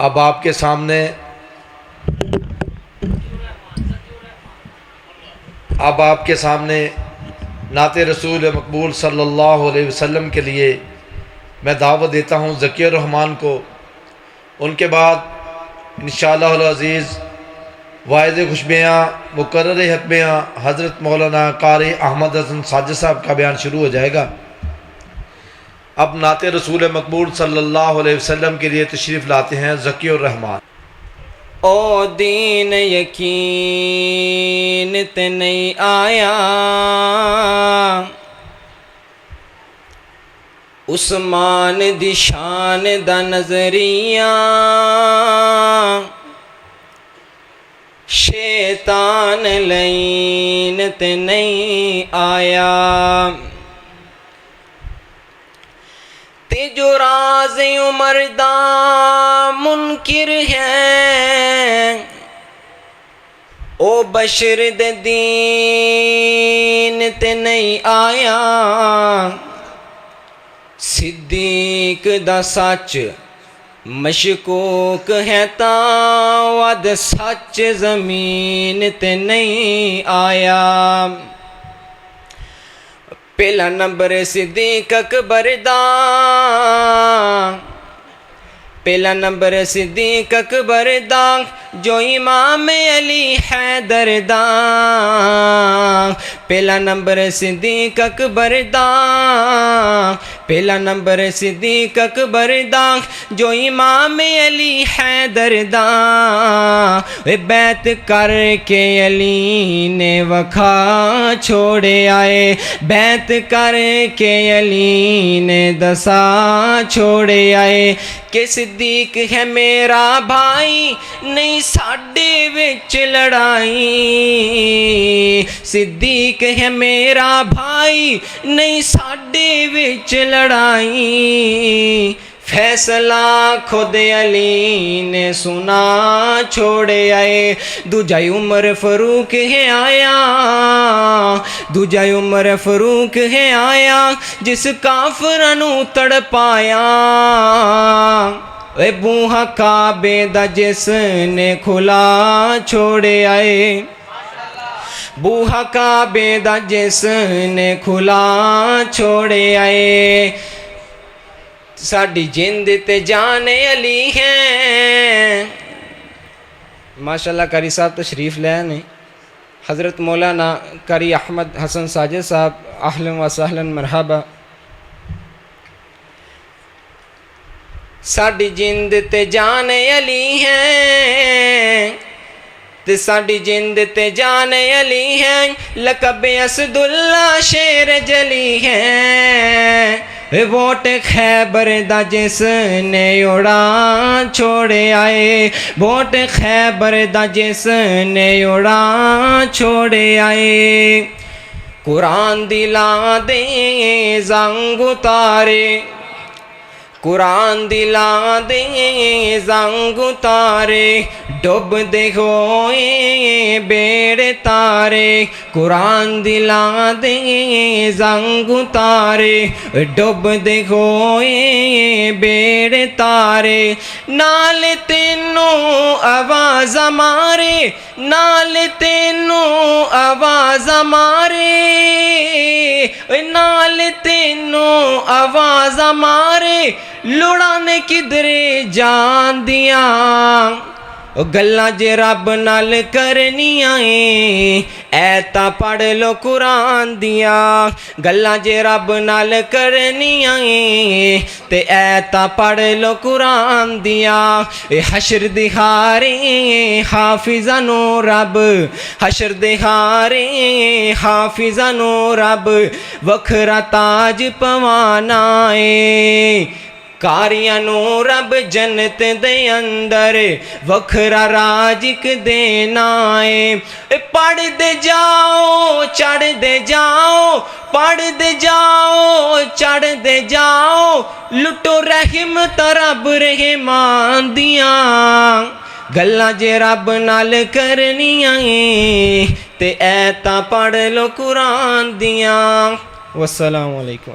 اب آپ کے سامنے نعت رسول مقبول صلی اللہ علیہ وسلم کے لیے میں دعوت دیتا ہوں ذکی الرحمن کو۔ ان کے بعد انشاءاللہ العزیز واعظ خوشبیاں مقرر حتمیاں حضرت مولانا قاری احمد حسن ساجد صاحب کا بیان شروع ہو جائے گا۔ اب نعت رسول مقبول صلی اللہ علیہ وسلم کے لیے تشریف لاتے ہیں ذکی الرحمن۔ او دین یقین تے نہیں آیا، عثمان دی شان دا نظریہ، شیطان لین تے نہیں آیا، تے جو راز عمر دا منکر ہے، او بشر دے دین تے نہیں آیا، صدیق دا سچ مشکوک ہے تاں ود سچ زمین تے نہیں آیا۔ پہلا نمبر صدیق اکبر دا، پہلا نمبر صدیق اکبر دا، جو امام علی حیدر دا، پہلا نمبر صدیق اکبر دا، پہلا نمبر صدیق اکبر دا، جو امام علی حیدر دا، بیعت کر کے علی نے وکھا چھوڑے آئے، بیعت کر کے علی نے دسا چھوڑے آئے کہ صدیق ہے میرا بھائی، نہیں ساڈے وچ لڑائی، صدیق ہے میرا بھائی، نہیں ساڈے وچ لڑائی، فیصلہ خود علی نے سنا چھوڑے آئے، دوجا عمر فاروق ہے آیا، دوجا عمر فاروق ہے آیا، جس کافراں نوں تڑپایا، اے بوہا کعبے دا جس نے کھلا چھوڑے آئے، بوہا کعبے دا جس نے کھلا چھوڑے آئے، ساڈی جند تے جان علی ہیں۔ ماشاءاللہ قاری صاحب تشریف لے آنے، حضرت مولانا قاری احمد حسن ساجد صاحب، اہلا و سہلا مرحبا۔ ساڈی جند تے جان علی ہیں، تے ساڈی جند تے جان علی ہیں، لقب اسد اللہ شیر جلی ہیں، ووٹ خیبر دا جس نے اڑا چھوڑے آئے، ووٹ خیبر دا جس نے اڑا چھوڑے آئے، قرآن دلا دے زنگ اتارے، قرآن دلا دے زنگ اتارے، ڈب دے ہوئے بیڑے تارے، قرآن دلا دے زنگ اتارے، ڈب دے ہوئے بیڑے تارے، نال تینوں آواز مارے، نال تینوں آواز مارے، نال تینوں آواز مارے، لڑانے کدھرے جان دیاں، گلاں جے رب نال کرنیاں ایتا پڑھ لو قرآن دیاں، گلاں جے رب نال کرنیاں تے ایتا پڑھ لو قرآن دیاں، حشر دہارے حافظاں نو رب، حشر دہارے حافظاں نو رب وکھرا تاج پوانا ہے، کاریاں نو رب جنت دے اندر وکھرا راجک دینا ہے، پڑھ دے جاؤ چڑھ دے جاؤ، پڑھ دے جاؤ چڑھ دے جاؤ، لٹو رحمت رب رحمان دیاں، گلاں جے رب نال کرنیاں تے ایتا پڑھ لو قرآن دیاں۔ والسلام علیکم۔